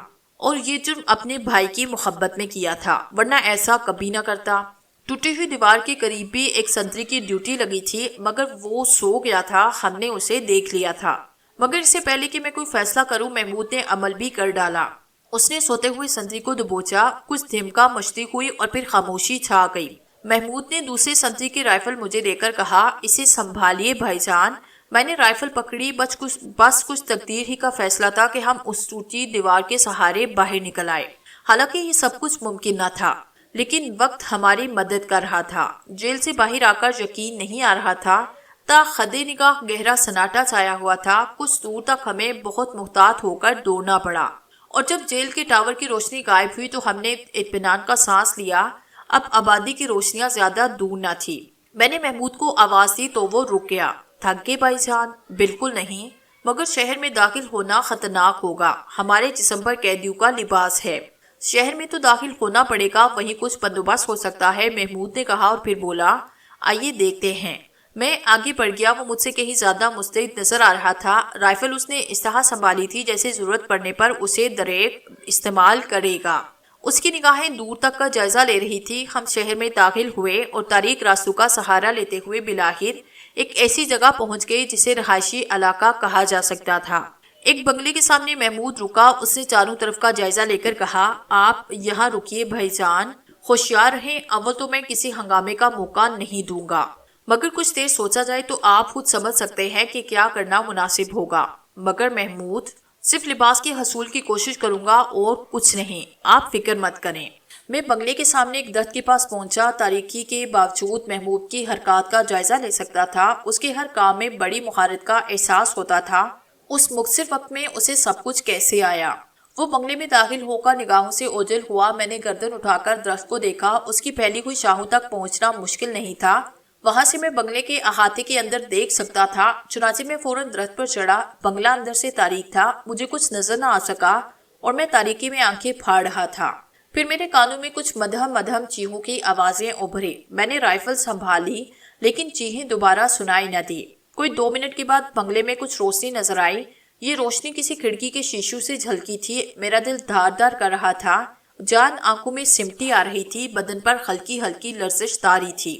اور یہ جرم اپنے بھائی کی محبت میں کیا تھا، ورنہ ایسا کبھی نہ کرتا۔ ٹوٹی ہوئی دیوار کے قریب بھی ایک سنتری کی ڈیوٹی لگی تھی، مگر وہ سو گیا تھا۔ ہم نے اسے دیکھ لیا تھا، مگر اس سے پہلے کہ میں کوئی فیصلہ کروں محمود نے عمل بھی کر ڈالا۔ اس نے سوتے ہوئے سنتری کو دبوچا، کچھ دھمکا مچتی ہوئی اور پھر خاموشی چھا گئی۔ محمود نے دوسرے سنتری کی رائفل مجھے دے کر کہا، اسے سنبھالیے بھائی جان۔ میں نے رائفل پکڑی۔ بس کچھ تقدیر ہی کا فیصلہ تھا کہ ہم اس ٹوٹی دیوار کے سہارے باہر نکل آئے۔ حالانکہ یہ سب کچھ ممکن نہ تھا، لیکن وقت ہماری مدد کر رہا تھا۔ جیل سے باہر آ کر یقین نہیں آ رہا تھا۔ تا خد نگاہ گہرا سناٹا چھایا ہوا تھا۔ کچھ دور تک ہمیں بہت محتاط ہو کر دوڑنا پڑا، اور جب جیل کے ٹاور کی روشنی غائب ہوئی تو ہم نے اطمینان کا سانس لیا۔ اب آبادی کی روشنیاں زیادہ دور نہ تھی۔ میں نے محمود کو آواز دی تو وہ رک گیا۔ تھک گئے بھائی جان؟ بالکل نہیں، مگر شہر میں داخل ہونا خطرناک ہوگا۔ ہمارے جسم پر قیدیوں کا لباس ہے۔ شہر میں تو داخل ہونا پڑے گا، وہیں کچھ بندوبست ہو سکتا ہے، محمود نے کہا، اور پھر بولا، آئیے دیکھتے ہیں۔ میں آگے بڑھ گیا۔ وہ مجھ سے کہیں زیادہ مستعد نظر آ رہا تھا۔ رائفل اس نے اس طرح سنبھالی تھی جیسے ضرورت پڑنے پر اسے دریغ استعمال کرے گا۔ اس کی نگاہیں دور تک کا جائزہ لے رہی تھی۔ ہم شہر میں داخل ہوئے اور تاریک راستوں کا سہارا لیتے ہوئے بالآخر ایک ایسی جگہ پہنچ گئے جسے رہائشی علاقہ کہا جا سکتا تھا۔ ایک بنگلے کے سامنے محمود رکا۔ اس نے چاروں طرف کا جائزہ لے کر کہا، آپ یہاں رکیے بھائی جان، ہوشیار رہیں، اول تو میں کسی ہنگامے کا موقع نہیں دوں گا، مگر کچھ دیر سوچا جائے تو آپ خود سمجھ سکتے ہیں کہ کیا کرنا مناسب ہوگا۔ مگر محمود، صرف لباس کے حصول کی کوشش کروں گا اور کچھ نہیں، آپ فکر مت کریں۔ میں بنگلے کے سامنے ایک درخت کے پاس پہنچا۔ تاریکی کے باوجود محمود کی حرکات کا جائزہ لے سکتا تھا۔ اس کے ہر کام میں بڑی مہارت کا احساس ہوتا تھا۔ اس مختصر وقت میں اسے سب کچھ کیسے آیا؟ وہ بنگلے میں داخل ہو کر نگاہوں سے اوجھل ہوا۔ میں نے گردن اٹھا کر درخت کو دیکھا۔ اس کی پھیلی ہوئی شاخوں تک پہنچنا مشکل نہیں تھا۔ وہاں سے میں بنگلے کے احاطے کے اندر دیکھ سکتا تھا۔ چنانچہ میں فوراً درخت پر چڑھا۔ بنگلہ اندر سے تاریک تھا، مجھے کچھ نظر نہ آ سکا اور میں تاریکی میں آنکھیں پھاڑ رہا تھا۔ پھر میرے کانوں میں کچھ مدھم مدھم چیخوں کی آوازیں ابھری۔ میں نے رائفل سنبھالی لیکن چیخیں دوبارہ سنائی نہ دی۔ کوئی 2 منٹ کے بعد بنگلے میں کچھ روشنی نظر آئی۔ یہ روشنی کسی کھڑکی کے شیشوں سے جھلکی تھی۔ میرا دل دھار دھار کر رہا تھا، جان آنکھوں میں سمٹی آ رہی تھی، بدن پر ہلکی ہلکی لرزش طاری تھی۔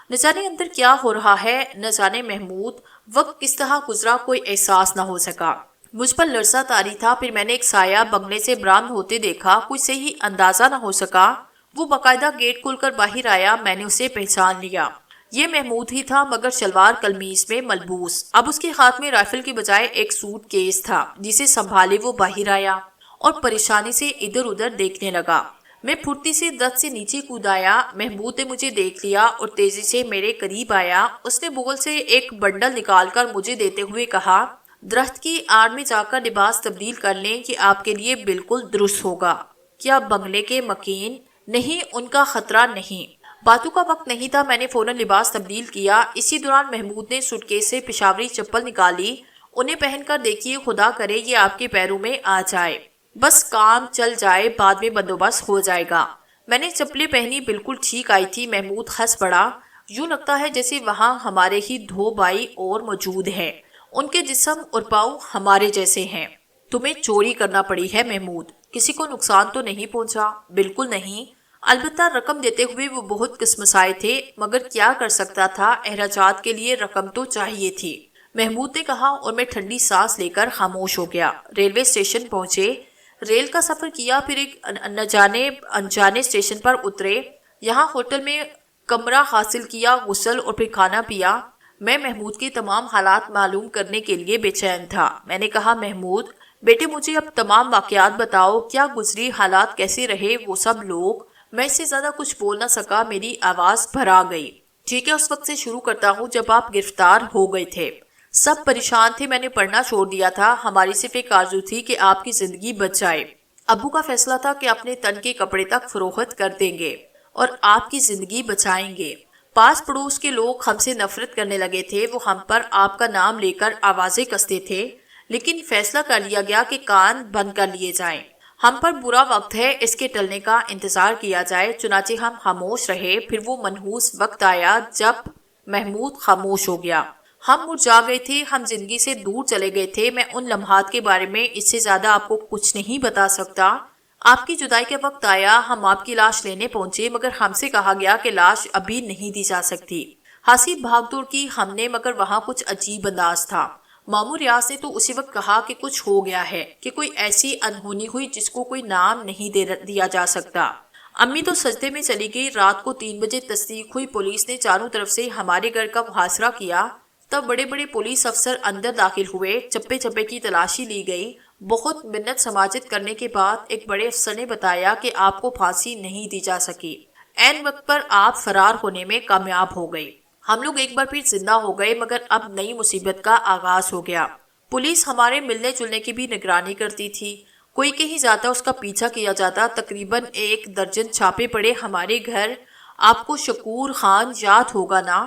نہ جانے اندر کیا ہو رہا ہے، نہ جانے محمود وقت کس طرح گزرا، کوئی احساس نہ ہو سکا۔ مجھ پر لرزہ طاری تھا۔ پھر میں نے ایک سایہ بنگلے سے برآمد ہوتے دیکھا۔ کوئی صحیح اندازہ نہ ہو سکا۔ وہ باقاعدہ گیٹ کھول کر باہر آیا۔ میں نے اسے پہچان لیا۔ یہ محمود ہی تھا، مگر شلوار قمیص میں ملبوس۔ اب اس کے ہاتھ میں رائفل کی بجائے ایک سوٹ کیس تھا، جسے سنبھالے وہ باہر آیا اور پریشانی سے ادھر ادھر دیکھنے لگا۔ میں پھرتی سے درخت سے نیچے کود آیا۔ محمود نے مجھے دیکھ لیا اور تیزی سے میرے قریب آیا۔ اس نے بغل سے ایک بنڈل نکال کر مجھے دیتے ہوئے کہا، درخت کی آڑ میں جا کر لباس تبدیل کر لیں، یہ آپ کے لیے بالکل درست ہوگا۔ کیا بنگلے کے مکین؟ نہیں، ان کا خطرہ نہیں۔ باتوں کا وقت نہیں تھا۔ میں نے فوراً لباس تبدیل کیا۔ اسی دوران محمود نے سوٹ کیس سے پشاوری چپل نکالی۔ انہیں پہن کر دیکھیے، خدا کرے یہ آپ کے پیروں میں آ جائے، بس کام چل جائے، بعد میں بندوبست ہو جائے گا۔ میں نے چپلیں پہنی، بالکل ٹھیک آئی تھی۔ محمود ہنس پڑا۔ یوں لگتا ہے جیسے وہاں ہمارے ہی 2 بھائی اور موجود ہیں، ان کے جسم اور پاؤں ہمارے جیسے ہیں۔ تمہیں چوری کرنا پڑی ہے محمود، کسی کو نقصان تو نہیں پہنچا؟ بالکل نہیں، البتہ رقم دیتے ہوئے وہ بہت کسمسائے تھے، مگر کیا کر سکتا تھا، اخراجات کے لیے رقم تو چاہیے تھی، محمود نے کہا، اور میں ٹھنڈی سانس لے کر خاموش ہو گیا۔ ریلوے اسٹیشن پہنچے، ریل کا سفر کیا، پھر ایک انجانے اسٹیشن پر اترے۔ یہاں ہوٹل میں کمرہ حاصل کیا، غسل اور پھر کھانا پیا۔ میں محمود کے تمام حالات معلوم کرنے کے لیے بے چین تھا۔ میں نے کہا، محمود بیٹے، مجھے اب تمام واقعات بتاؤ، کیا گزری، حالات کیسے رہے، وہ سب لوگ؟ میں اس سے زیادہ کچھ بول نہ سکا، میری آواز بھرا گئی۔ ٹھیک ہے، اس وقت سے شروع کرتا ہوں جب آپ گرفتار ہو گئے تھے۔ سب پریشان تھے، میں نے پڑھنا چھوڑ دیا تھا۔ ہماری صرف ایک آرزو تھی کہ آپ کی زندگی بچ جائے۔ ابو کا فیصلہ تھا کہ اپنے تن کے کپڑے تک فروخت کر دیں گے اور آپ کی زندگی بچائیں گے۔ پاس پڑوس کے لوگ ہم سے نفرت کرنے لگے تھے، وہ ہم پر آپ کا نام لے کر آوازیں کستے تھے، لیکن فیصلہ کر لیا گیا کہ کان بند کر لیے جائیں۔ ہم پر برا وقت ہے، اس کے ٹلنے کا انتظار کیا جائے۔ چنانچہ ہم خاموش رہے۔ پھر وہ منحوس وقت آیا جب محمود خاموش ہو گیا۔ ہم مرجھا گئے تھے، ہم زندگی سے دور چلے گئے تھے۔ میں ان لمحات کے بارے میں اس سے زیادہ آپ کو کچھ نہیں بتا سکتا۔ آپ کی جدائی کا وقت آیا، ہم آپ کی لاش لینے پہنچے، مگر ہم سے کہا گیا کہ لاش ابھی نہیں دی جا سکتی۔ خاصی بھاگ دوڑ کی ہم نے، مگر وہاں کچھ عجیب انداز تھا۔ ماموں ریاض نے تو اسی وقت کہا کہ کچھ ہو گیا ہے، کہ کوئی ایسی انہونی ہوئی جس کو کوئی نام نہیں دیا جا سکتا۔ امی تو سجدے میں چلی گئی۔ رات کو 3 بجے تصدیق ہوئی۔ پولیس نے چاروں طرف سے ہمارے گھر کا محاصرہ کیا۔ تب بڑے بڑے پولیس افسر اندر داخل ہوئے، چپے چپے کی تلاشی لی گئی۔ بہت منت سماجت کرنے کے بعد ایک بڑے افسر نے بتایا کہ آپ کو پھانسی نہیں دی جا سکی۔ عین وقت پر آپ فرار ہونے میں کامیاب ہو گئی۔ ہم لوگ ایک بار پھر زندہ ہو گئے، مگر اب نئی مصیبت کا آغاز ہو گیا۔ پولیس ہمارے ملنے جلنے کی بھی نگرانی کرتی تھی۔ کوئی کہیں جاتا اس کا پیچھا کیا جاتا۔ تقریباً 1 درجن چھاپے پڑے ہمارے گھر۔ آپ کو شکور خان یاد ہوگا نا؟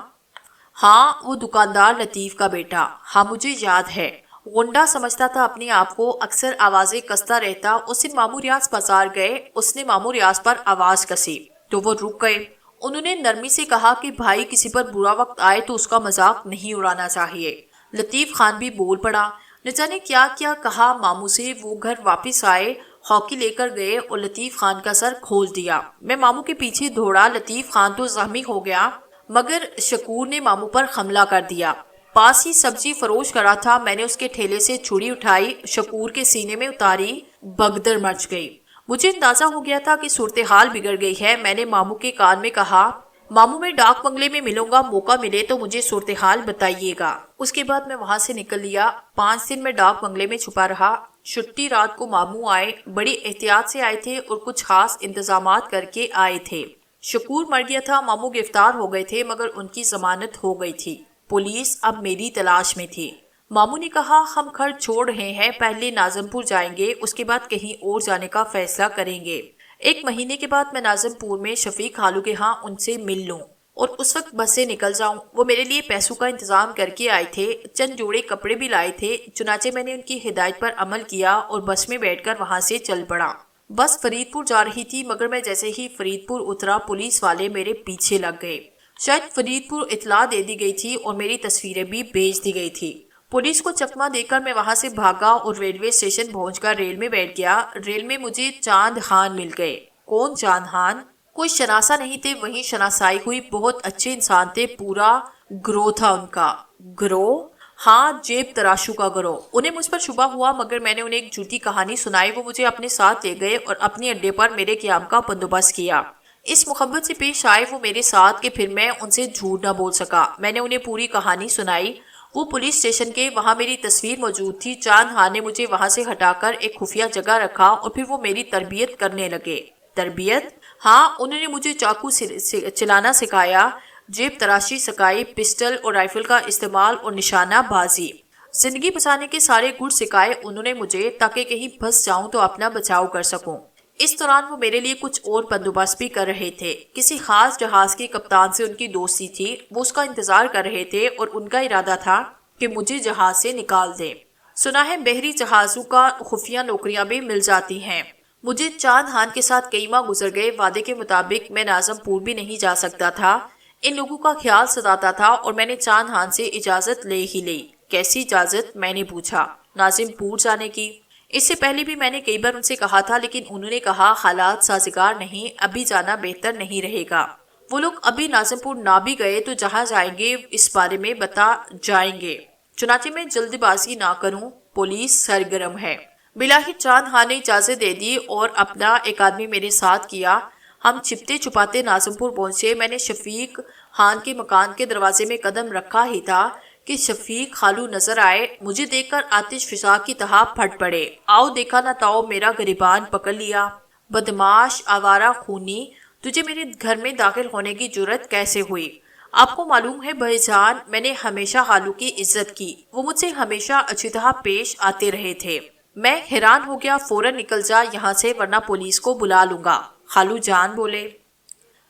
ہاں، وہ دکاندار لطیف کا بیٹا۔ ہاں، مجھے یاد ہے۔ غنڈہ سمجھتا تھا اپنے آپ کو، اکثر آوازیں کستا رہتا۔ اس دن ماموں ریاض بازار گئے، اس نے ماموں ریاض پر آواز کسی تو وہ رک گئے۔ انہوں نے نرمی سے کہا کہ بھائی، کسی پر برا وقت آئے تو اس کا مذاق نہیں اڑانا چاہیے۔ لطیف خان بھی بول پڑا۔ نہ جانے کیا کیا کہا ماموں سے۔ وہ گھر واپس آئے۔ ہاکی لے کر گئے اور لطیف خان کا سر کھول دیا۔ میں ماموں کے پیچھے دوڑا۔ لطیف خان تو زخمی ہو گیا مگر شکور نے ماموں پر حملہ کر دیا۔ پاس ہی سبزی فروش کرا تھا، میں نے اس کے ٹھیلے سے چھری اٹھائی، شکور کے سینے میں اتاری، بگدڑ مچ گئی۔ مجھے اندازہ ہو گیا تھا کہ صورتحال بگڑ گئی ہے۔ میں نے ماموں کے کان میں کہا، ماموں میں ڈاک بنگلے میں ملوں گا، موقع ملے تو مجھے صورتحال بتائیے گا۔ اس کے بعد میں وہاں سے نکل لیا۔ 5 دن میں ڈاک بنگلے میں چھپا رہا۔ چھٹی رات کو ماموں آئے، بڑی احتیاط سے آئے تھے اور کچھ خاص انتظامات کر کے آئے تھے۔ شکور مر گیا تھا، ماموں گرفتار ہو گئے تھے مگر ان کی ضمانت ہو گئی تھی۔ پولیس اب میری تلاش میں تھی۔ ماموں نے کہا، ہم گھر چھوڑ رہے ہیں، پہلے ناظم پور جائیں گے، اس کے بعد کہیں اور جانے کا فیصلہ کریں گے۔ 1 مہینے کے بعد میں ناظم پور میں شفیق خالو کے ہاں ان سے مل لوں اور اس وقت بس سے نکل جاؤں۔ وہ میرے لیے پیسوں کا انتظام کر کے آئے تھے، چند جوڑے کپڑے بھی لائے تھے۔ چنانچہ میں نے ان کی ہدایت پر عمل کیا اور بس میں بیٹھ کر وہاں سے چل پڑا۔ بس فرید پور جا رہی تھی مگر میں جیسے ہی فرید پور اترا پولیس والے میرے پیچھے لگ گئے۔ شاید فرید پور اطلاع دے دی گئی تھی اور میری تصویریں بھی بھیج دی گئی تھی۔ پولیس کو چکمہ دے کر میں وہاں سے بھاگا اور ریلوے اسٹیشن پہنچ کر ریل میں بیٹھ گیا۔ ریل میں مجھے چاند خان مل گئے۔ کون چاند خان؟ کوئی شناسا نہیں تھے، وہیں شناسائی ہوئی، بہت اچھے انسان تھے، پورا گروہ تھا ان کا۔ گروہ؟ ہاں، جیب تراشو کا گروہ۔ انہیں مجھ پر شبہ ہوا مگر میں نے انہیں ایک جھوٹی کہانی سنائی۔ وہ مجھے اپنے ساتھ لے گئے اور اپنے اڈے پر میرے قیام کا بندوبست کیا۔ اس محبت سے پیش آئے وہ میرے ساتھ کہ پھر میں ان سے جھوٹ نہ بول سکا۔ میں نے انہیں پوری کہانی سنائی۔ وہ پولیس اسٹیشن کے وہاں میری تصویر موجود تھی۔ چاند خان نے مجھے وہاں سے ہٹا کر ایک خفیہ جگہ رکھا اور پھر وہ میری تربیت کرنے لگے۔ تربیت؟ ہاں، انہوں نے مجھے چاقو چلانا سکھایا، جیب تراشی سکھائی، پسٹل اور رائفل کا استعمال اور نشانہ بازی۔ زندگی بچانے کے سارے گڑ سکھائے انہوں نے مجھے، تاکہ کہیں پھنس جاؤں تو اپنا بچاؤ کر سکوں۔ اس دوران وہ میرے لیے کچھ اور بندوبست بھی کر رہے تھے۔ کسی خاص جہاز کے کپتان سے ان کی دوستی تھی، وہ اس کا انتظار کر رہے تھے اور ان کا ارادہ تھا کہ مجھے جہاز سے نکال دیں۔ سنا ہے بحری جہازوں کا خفیہ نوکریاں بھی مل جاتی ہیں۔ مجھے چاند خان کے ساتھ کئی ماہ گزر گئے۔ وعدے کے مطابق میں ناظم پور بھی نہیں جا سکتا تھا، ان لوگوں کا خیال ستاتا تھا اور میں نے چاند خان سے اجازت لے ہی لی۔ کیسی اجازت؟ میں نے پوچھا۔ ناظم پور جانے کی۔ اس سے پہلے بھی میں نے کئی بار ان سے کہا تھا لیکن انہوں نے کہا حالات سازگار نہیں، ابھی جانا بہتر نہیں رہے گا۔ وہ لوگ ابھی ناظم پور نہ بھی گئے تو جہاں جائیں گے اس بارے میں بتا جائیں گے۔ چنانچہ میں جلد بازی نہ کروں، پولیس سرگرم ہے۔ بلاخر چاند خان نے اجازت دے دی اور اپنا ایک آدمی میرے ساتھ کیا۔ ہم چھپتے چھپاتے ناظم پور پہنچے۔ میں نے شفیق خان کے مکان کے دروازے میں قدم رکھا ہی تھا کہ شفیق خالو نظر آئے، مجھے دیکھ کر آتش فشاں کی طرح پھٹ پڑے۔ آؤ دیکھا نہ تاؤ میرا گریبان پکڑ لیا۔ بدمعاش، آوارہ خونی، تجھے میرے گھر میں داخل ہونے کی جرت کیسے ہوئی؟ آپ کو معلوم ہے بھائی جان، میں نے ہمیشہ خالو کی عزت کی، وہ مجھ سے ہمیشہ اچھی طرح پیش آتے رہے تھے۔ میں حیران ہو گیا۔ فوراً نکل جا یہاں سے ورنہ پولیس کو بلا لوں گا، خالو جان بولے۔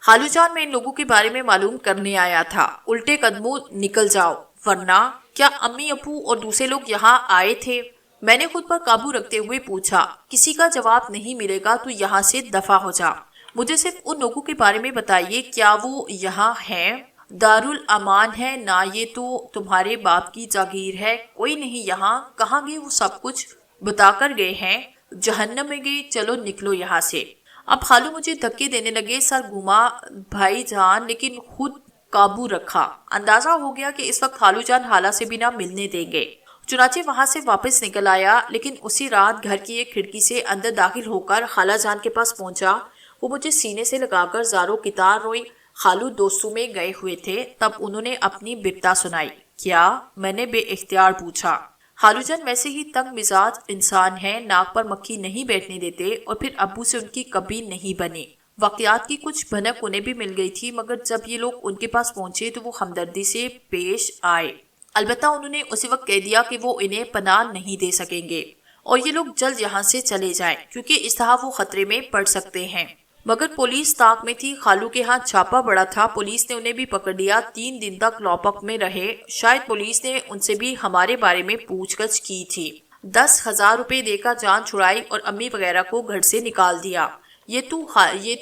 خالو جان، میں ان لوگوں کے بارے میں معلوم کرنے آیا تھا، الٹے قدموں نکل جاؤ ورنہ۔ کیا امی ابو اور دوسرے لوگ یہاں آئے تھے؟ میں نے خود پر قابو رکھتے ہوئے پوچھا۔ کسی کا جواب نہیں ملے گا تو یہاں سے دفع ہو جا، مجھے صرف ان لوگوں کے بارے میں بتائیے، کیا وہ یہاں ہیں؟ دارالامان ہے نا، یہ تو تمہارے باپ کی جاگیر ہے، کوئی نہیں یہاں۔ کہاں گئے وہ؟ سب کچھ بتا کر گئے ہیں، جہنم میں گئے، چلو نکلو یہاں سے۔ اب خالو مجھے دھکے دینے لگے، سر گھوما بھائی جان، لیکن خود قابو رکھا۔ اندازہ ہو گیا کہ اس وقت خالو جان حالہ سے بھی نہ ملنے دیں گے، چنانچہ وہاں سے واپس نکل آیا۔ لیکن اسی رات گھر کی ایک کھڑکی سے اندر داخل ہو کر خالہ جان کے پاس پہنچا۔ وہ مجھے سینے سے لگا کر زاروں کتار روئی۔ خالو دوستوں میں گئے ہوئے تھے، تب انہوں نے اپنی بپتا سنائی۔ کیا؟ میں نے بے اختیار پوچھا۔ خالو جان ویسے ہی تنگ مزاج انسان ہیں، ناک پر مکھی نہیں بیٹھنے دیتے، اور پھر ابو سے ان کی کبھی نہیں بنی۔ واقعات کی کچھ بھنک انہیں بھی مل گئی تھی مگر جب یہ لوگ ان کے پاس پہنچے تو وہ ہمدردی سے پیش آئے۔ البتہ انہوں نے اسی وقت کہہ دیا کہ وہ انہیں پناہ نہیں دے سکیں گے اور یہ لوگ جلد یہاں سے چلے جائیں کیونکہ اس طرح وہ خطرے میں پڑ سکتے ہیں۔ مگر پولیس طاق میں تھی، خالو کے ہاں چھاپا بڑا تھا، پولیس نے انہیں بھی پکڑ لیا۔ 3 دن تک لاپک میں رہے۔ شاید پولیس نے ان سے بھی ہمارے بارے میں پوچھ گچھ کی تھی۔ 10,000 روپے دے کر جان چھڑائی اور امی وغیرہ کو گھر سے نکال دیا۔ یہ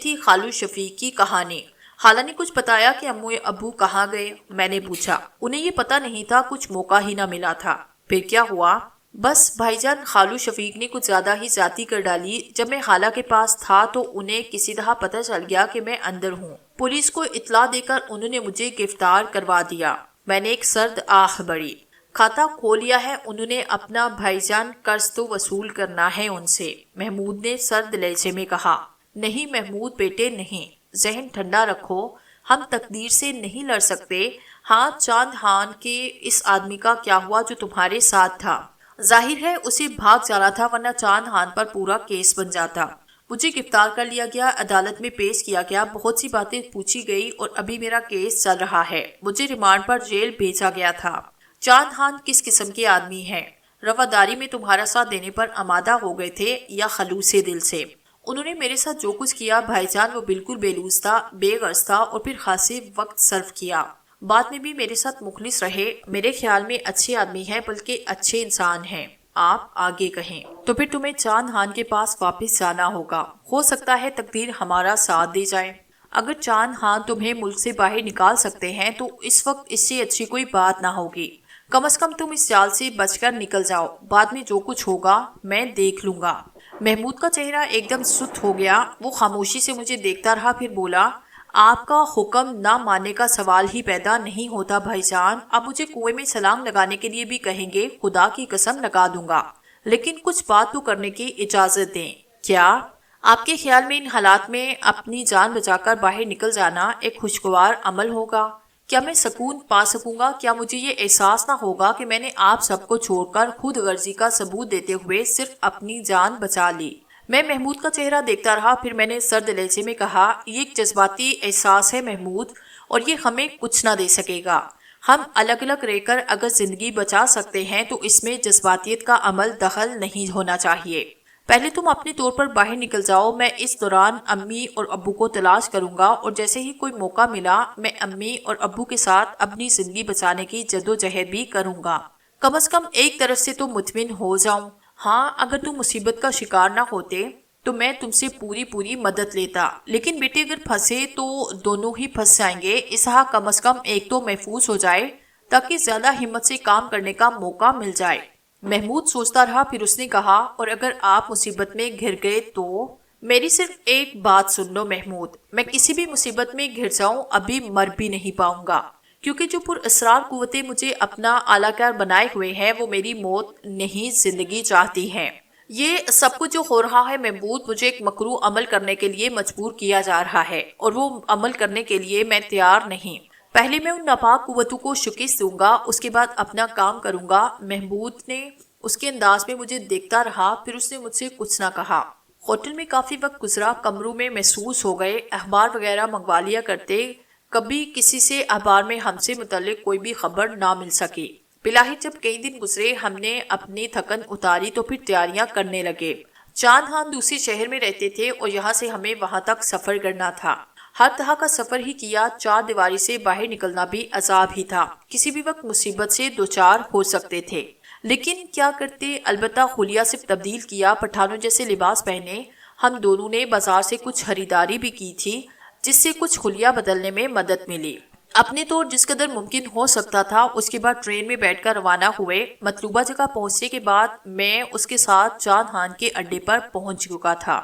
تھی خالو شفیق کی کہانی۔ خالہ نے کچھ بتایا کہ امو ابو کہاں گئے؟ میں نے پوچھا۔ انہیں یہ پتہ نہیں تھا، کچھ موقع ہی نہ ملا تھا۔ پھر کیا ہوا؟ بس بھائی جان، خالو شفیق نے کچھ زیادہ ہی ذاتی کر ڈالی۔ جب میں خالہ کے پاس تھا تو انہیں کسی طرح پتہ چل گیا کہ میں اندر ہوں۔ پولیس کو اطلاع دے کر انہوں نے مجھے گرفتار کروا دیا۔ میں نے ایک سرد آہ بھری۔ کھاتہ کھول لیا ہے انہوں نے اپنا بھائی جان، قرض تو وصول کرنا ہے ان سے، محمود نے سرد لہجے میں کہا۔ نہیں محمود بیٹے نہیں، ذہن ٹھنڈا رکھو، ہم تقدیر سے نہیں لڑ سکتے۔ ہاں چاند خان کے اس آدمی کا کیا ہوا جو تمہارے ساتھ تھا؟ ظاہر ہے اسے بھاگ جانا تھا، ورنہ چاند خان پر پورا کیس بن جاتا۔ مجھے گرفتار کر لیا گیا، عدالت میں پیش کیا گیا، بہت سی باتیں پوچھی گئی اور ابھی میرا کیس چل رہا ہے۔ مجھے ریمانڈ پر جیل بھیجا گیا تھا۔ چاند خان کس قسم کے آدمی ہیں؟ رواداری میں تمہارا ساتھ دینے پر آمادہ ہو گئے تھے یا خلوص دل سے؟ انہوں نے میرے ساتھ جو کچھ کیا بھائی جان وہ بالکل بے لوث تھا، بے غرض تھا، اور پھر خاصے وقت صرف کیا۔ بعد میں بھی میرے ساتھ مخلص رہے۔ میرے خیال میں اچھے آدمی ہیں، بلکہ اچھے انسان ہیں۔ آپ آگے کہیں۔ تو پھر تمہیں چاند خان کے پاس واپس جانا ہوگا۔ ہو سکتا ہے تقدیر ہمارا ساتھ دے جائے۔ اگر چاند خان تمہیں ملک سے باہر نکال سکتے ہیں تو اس وقت اس سے اچھی کوئی بات نہ ہوگی۔ کم از کم تم اس جال سے بچ کر نکل جاؤ، بعد میں جو کچھ ہوگا میں دیکھ لوں گا۔ محمود کا چہرہ ایک دم سست ہو گیا۔ وہ خاموشی سے مجھے دیکھتا رہا، پھر بولا، آپ کا حکم نہ ماننے کا سوال ہی پیدا نہیں ہوتا بھائی جان۔ آپ مجھے کنویں میں چھلانگ لگانے کے لیے بھی کہیں گے، خدا کی قسم لگا دوں گا، لیکن کچھ بات تو کرنے کی اجازت دیں۔ کیا آپ کے خیال میں ان حالات میں اپنی جان بچا کر باہر نکل جانا ایک خوشگوار عمل ہوگا؟ کیا میں سکون پا سکوں گا؟ کیا مجھے یہ احساس نہ ہوگا کہ میں نے آپ سب کو چھوڑ کر خود غرضی کا ثبوت دیتے ہوئے صرف اپنی جان بچا لی؟ میں محمود کا چہرہ دیکھتا رہا، پھر میں نے سرد لہجے میں کہا، یہ ایک جذباتی احساس ہے محمود، اور یہ ہمیں کچھ نہ دے سکے گا۔ ہم الگ الگ رہ کر اگر زندگی بچا سکتے ہیں تو اس میں جذباتیت کا عمل دخل نہیں ہونا چاہیے۔ پہلے تم اپنے طور پر باہر نکل جاؤ، میں اس دوران امی اور ابو کو تلاش کروں گا، اور جیسے ہی کوئی موقع ملا میں امی اور ابو کے ساتھ اپنی زندگی بچانے کی جدوجہد بھی کروں گا۔ کم از کم ایک طرف سے تو مطمئن ہو جاؤں۔ ہاں اگر تم مصیبت کا شکار نہ ہوتے تو میں تم سے پوری مدد لیتا، لیکن بیٹے اگر پھنسے تو دونوں ہی پھنس جائیں گے، اس ہاں کم از کم ایک تو محفوظ ہو جائے تاکہ زیادہ ہمت سے کام کرنے کا موقع مل جائے۔ محمود سوچتا رہا، پھر اس نے کہا، اور اگر آپ مصیبت میں گھر گئے تو؟ میری صرف ایک بات سن لو محمود، میں کسی بھی مصیبت میں گھر جاؤں ابھی مر بھی نہیں پاؤں گا، کیونکہ جو پر اسرار قوتیں مجھے اپنا اعلیٰ کار بنائے ہوئے ہیں وہ میری موت نہیں زندگی چاہتی ہیں۔ یہ سب کچھ جو ہو رہا ہے محمود، مجھے ایک مکروہ عمل کرنے کے لیے مجبور کیا جا رہا ہے، اور وہ عمل کرنے کے لیے میں تیار نہیں۔ پہلے میں ان ناپاک قوتوں کو شکست دوں گا، اس کے بعد اپنا کام کروں گا۔ محمود نے اس کے انداز میں مجھے دیکھتا رہا، پھر اس نے مجھ سے کچھ نہ کہا۔ ہوٹل میں کافی وقت گزرا، کمروں میں محسوس ہو گئے، اخبار وغیرہ منگوا لیا کرتے، کبھی کسی سے اخبار میں ہم سے متعلق کوئی بھی خبر نہ مل سکی۔ بلاخر جب کئی دن گزرے، ہم نے اپنی تھکن اتاری تو پھر تیاریاں کرنے لگے۔ چاند خان دوسرے شہر میں رہتے تھے اور یہاں سے ہمیں وہاں تک سفر کرنا تھا۔ ہر طرح کا سفر ہی کیا، چار دیواری سے باہر نکلنا بھی عذاب ہی تھا، کسی بھی وقت مصیبت سے دوچار ہو سکتے تھے، لیکن کیا کرتے؟ البتہ خلیہ سے تبدیل کیا، پٹھانوں جیسے لباس پہنے۔ ہم دونوں نے بازار سے کچھ خریداری بھی کی تھی جس سے کچھ خلیہ بدلنے میں مدد ملی۔ اپنے طور جس قدر ممکن ہو سکتا تھا، اس کے بعد ٹرین میں بیٹھ کر روانہ ہوئے۔ مطلوبہ جگہ پہنچنے کے بعد میں اس کے ساتھ چاند خان کے اڈے پر پہنچ چکا تھا۔